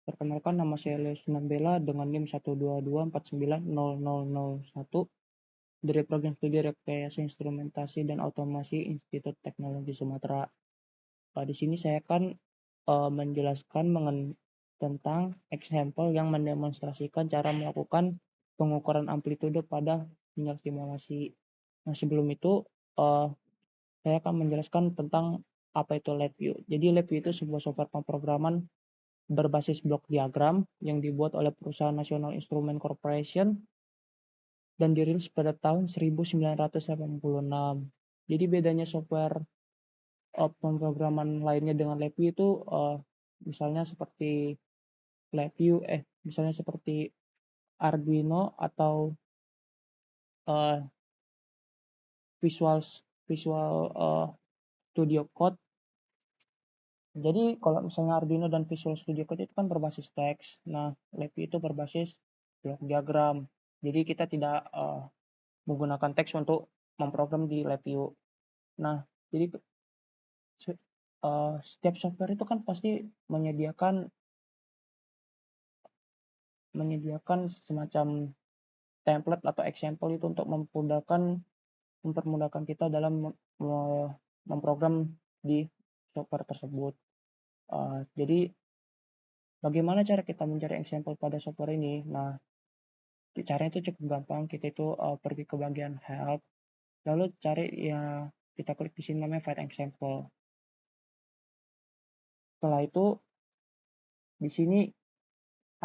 Perkenalkan, nama saya Leus Nambela dengan NIM 122490001 dari Program Studi Rekayasa Instrumentasi dan Otomasi Institut Teknologi Sumatera. Di sini saya akan menjelaskan tentang eksempel yang mendemonstrasikan cara melakukan pengukuran amplitudo pada sinyal simulasi. Nah, sebelum itu saya akan menjelaskan tentang apa itu LabVIEW. Jadi LabVIEW itu sebuah software pemrograman berbasis blok diagram yang dibuat oleh perusahaan National Instrument Corporation dan dirilis pada tahun 1986. Jadi bedanya software pemrograman lainnya dengan LabVIEW itu misalnya seperti misalnya seperti Arduino atau Visual Studio Code. Jadi kalau misalnya Arduino dan Visual Studio Code itu kan berbasis teks. Nah, LabVIEW itu berbasis blok diagram. Jadi kita tidak menggunakan teks untuk memprogram di LabVIEW. Nah, jadi setiap software itu kan pasti menyediakan semacam template atau example itu untuk mempermudahkan kita dalam memprogram di software tersebut. Jadi bagaimana cara kita mencari example pada software ini? Nah, caranya itu cukup gampang. Kita itu pergi ke bagian help, lalu cari kita klik di sini namanya find example. Setelah itu di sini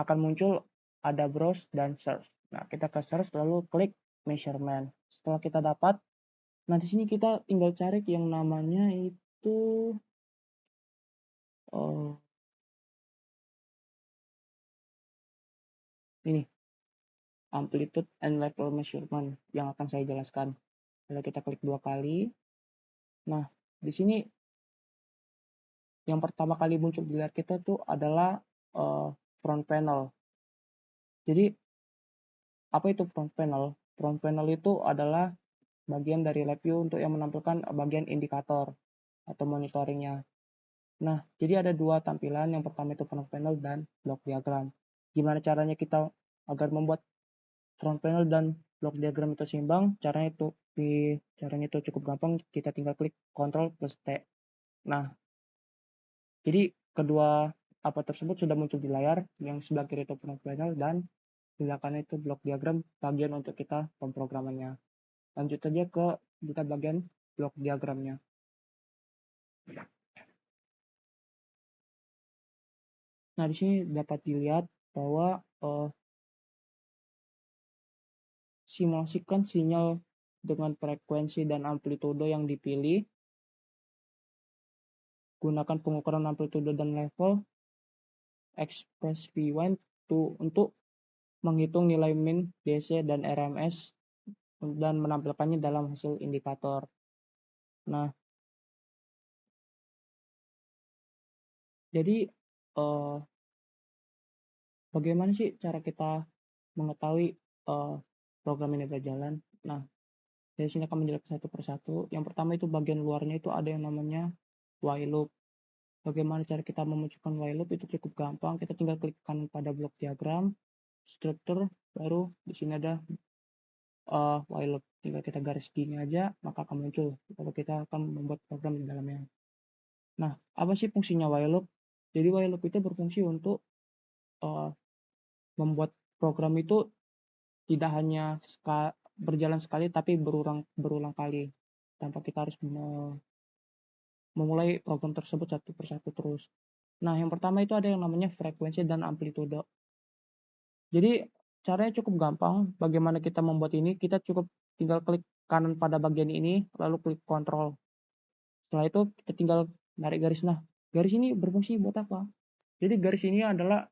akan muncul ada browse dan search. Nah, kita ke search lalu klik measurement. Setelah kita dapat, nah di sini kita tinggal cari yang namanya itu ini amplitude and level measurement yang akan saya jelaskan. Kalau kita klik 2 kali, nah di sini yang pertama kali muncul di layar kita tuh adalah front panel. Jadi apa itu front panel? Front panel itu adalah bagian dari LabVIEW untuk yang menampilkan bagian indikator atau monitoringnya. Nah, jadi ada dua tampilan. Yang pertama itu front panel dan block diagram. Gimana caranya kita agar membuat front panel dan block diagram itu seimbang? Caranya itu cukup gampang. Kita tinggal klik Ctrl plus T. Nah, jadi kedua apa tersebut sudah muncul di layar. Yang sebelah kiri itu front panel dan sebelah kanan itu block diagram, bagian untuk kita pemrogramannya. Lanjut aja ke kita bagian block diagramnya. Nah, di sini dapat dilihat bahwa simulasikan sinyal dengan frekuensi dan amplitudo yang dipilih. Gunakan pengukuran amplitudo dan level express V1 untuk menghitung nilai min, DC, dan RMS dan menampilkannya dalam hasil indikator. Nah, jadi bagaimana sih cara kita mengetahui program ini berjalan? Nah, dari sini akan menjelaskan satu persatu. Yang pertama itu bagian luarnya itu ada yang namanya while loop. Bagaimana cara kita memunculkan while loop itu cukup gampang. Kita tinggal klik kanan pada blok diagram, struktur, baru di sini ada while loop. Tinggal kita garis gini aja, maka akan muncul. Lalu kita akan membuat program di dalamnya. Nah, apa sih fungsinya while loop? Jadi while loop itu berfungsi untuk membuat program itu tidak hanya berjalan sekali, tapi berulang kali. Tanpa kita harus memulai program tersebut satu persatu terus. Nah, yang pertama itu ada yang namanya frekuensi dan amplitudo. Jadi, caranya cukup gampang. Bagaimana kita membuat ini? Kita cukup tinggal klik kanan pada bagian ini, lalu klik kontrol. Setelah itu, kita tinggal narik garis. Nah, garis ini berfungsi buat apa? Jadi, garis ini adalah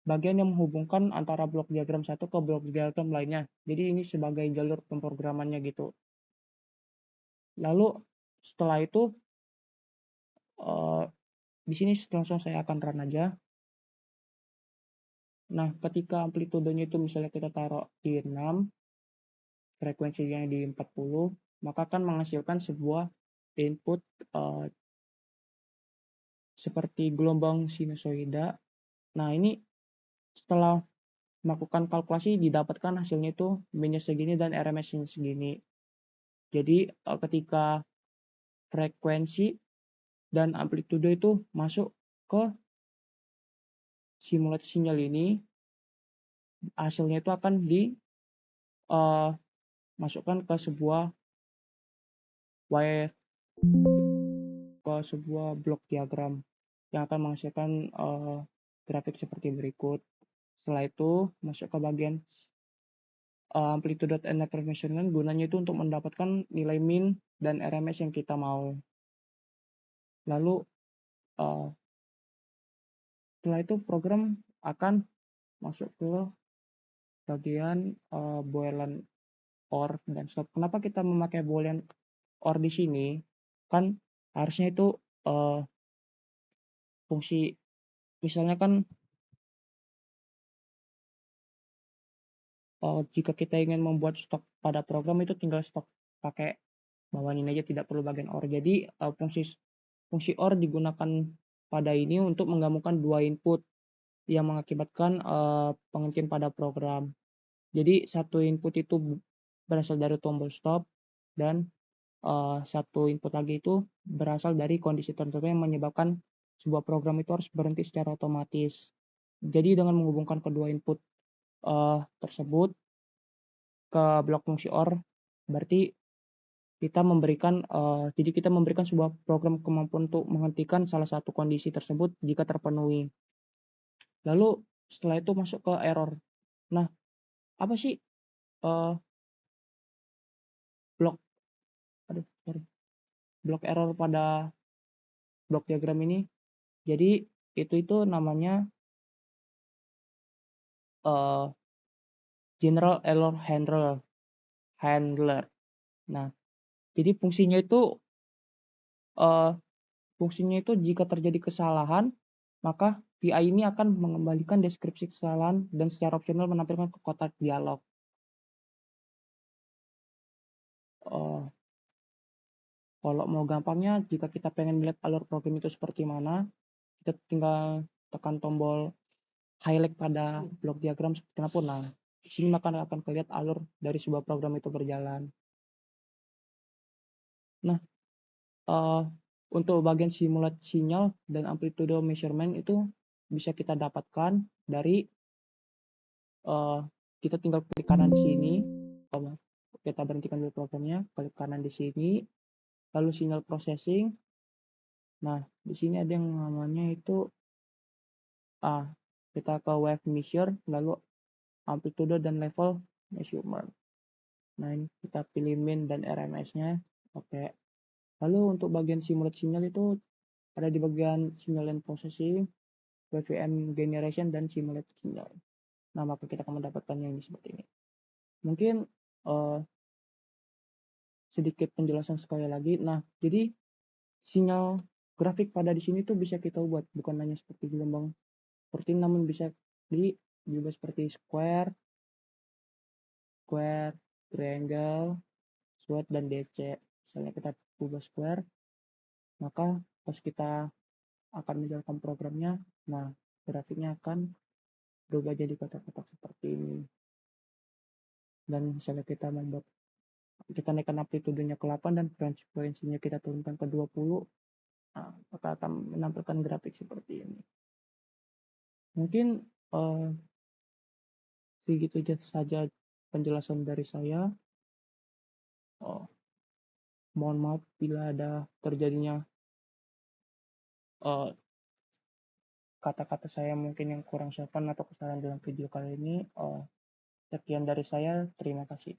bagian yang menghubungkan antara blok diagram satu ke blok diagram lainnya. Jadi, ini sebagai jalur pemrogramannya gitu. Lalu, setelah itu, di sini langsung saya akan run aja. Nah, ketika amplitudonya itu misalnya kita taruh di 6, frekuensinya di 40, maka akan menghasilkan sebuah input seperti gelombang sinusoida Nah, ini setelah melakukan kalkulasi didapatkan hasilnya itu minus segini dan RMS-nya segini. Jadi ketika frekuensi dan amplitude itu masuk ke simulasi sinyal ini, hasilnya itu akan dimasukkan ke sebuah wire, ke sebuah blok diagram yang akan menghasilkan grafik seperti berikut. Setelah itu masuk ke bagian amplitude and network measurement, gunanya itu untuk mendapatkan nilai min dan RMS yang kita mau. Lalu setelah itu program akan masuk ke bagian Boolean OR dan stop. Kenapa kita memakai Boolean OR di sini? Kan harusnya itu fungsi, misalnya kan jika kita ingin membuat stok pada program itu tinggal stok pakai bawaan ini aja, tidak perlu bagian OR. Jadi fungsi OR digunakan pada ini untuk menggabungkan dua input yang mengakibatkan penghentian pada program. Jadi satu input itu berasal dari tombol stop dan satu input lagi itu berasal dari kondisi tertentu yang menyebabkan sebuah program itu harus berhenti secara otomatis. Jadi dengan menghubungkan kedua input tersebut ke blok fungsi OR, berarti kita memberikan jadi kita memberikan sebuah program kemampuan untuk menghentikan salah satu kondisi tersebut jika terpenuhi. Lalu setelah itu masuk ke error. Nah, apa sih blok blok error pada blok diagram ini? Jadi itu namanya general error handler. Nah, jadi fungsinya itu jika terjadi kesalahan, maka PI ini akan mengembalikan deskripsi kesalahan dan secara opsional menampilkan ke kotak dialog. Kalau mau gampangnya, jika kita pengen melihat alur program itu seperti mana, kita tinggal tekan tombol highlight pada blok diagram seperti apa. Nah, di sini akan kelihatan alur dari sebuah program itu berjalan. Nah, untuk bagian simulasi sinyal dan amplitude measurement itu bisa kita dapatkan dari kita tinggal klik kanan di sini, kita berhentikan dulu programnya, klik kanan di sini, lalu signal processing. Nah, di sini ada yang namanya itu kita ke wave measure, lalu amplitude dan level measurement. Nah, ini kita pilih min dan RMS-nya. Oke. Lalu untuk bagian simulasi sinyal itu ada di bagian signal and processing, WVM generation, dan simulate signal. Nah, maka kita akan mendapatkan yang ini seperti ini. Mungkin sedikit penjelasan sekali lagi. Nah, jadi sinyal grafik pada di sini tuh bisa kita buat bukan hanya seperti gelombang seperti, namun bisa juga seperti square, triangle, square, dan DC. Misalnya kita ubah square, maka pas kita akan menjalankan programnya, nah grafiknya akan berubah jadi kotak-kotak seperti ini. Dan misalnya kita naikkan amplitudenya ke 8 dan frekuensinya kita turunkan ke 20, nah, maka akan menampilkan grafik seperti ini. Mungkin segitu saja penjelasan dari saya. Mohon maaf bila ada terjadinya kata-kata saya mungkin yang kurang sopan atau kesalahan dalam video kali ini. Sekian dari saya, terima kasih.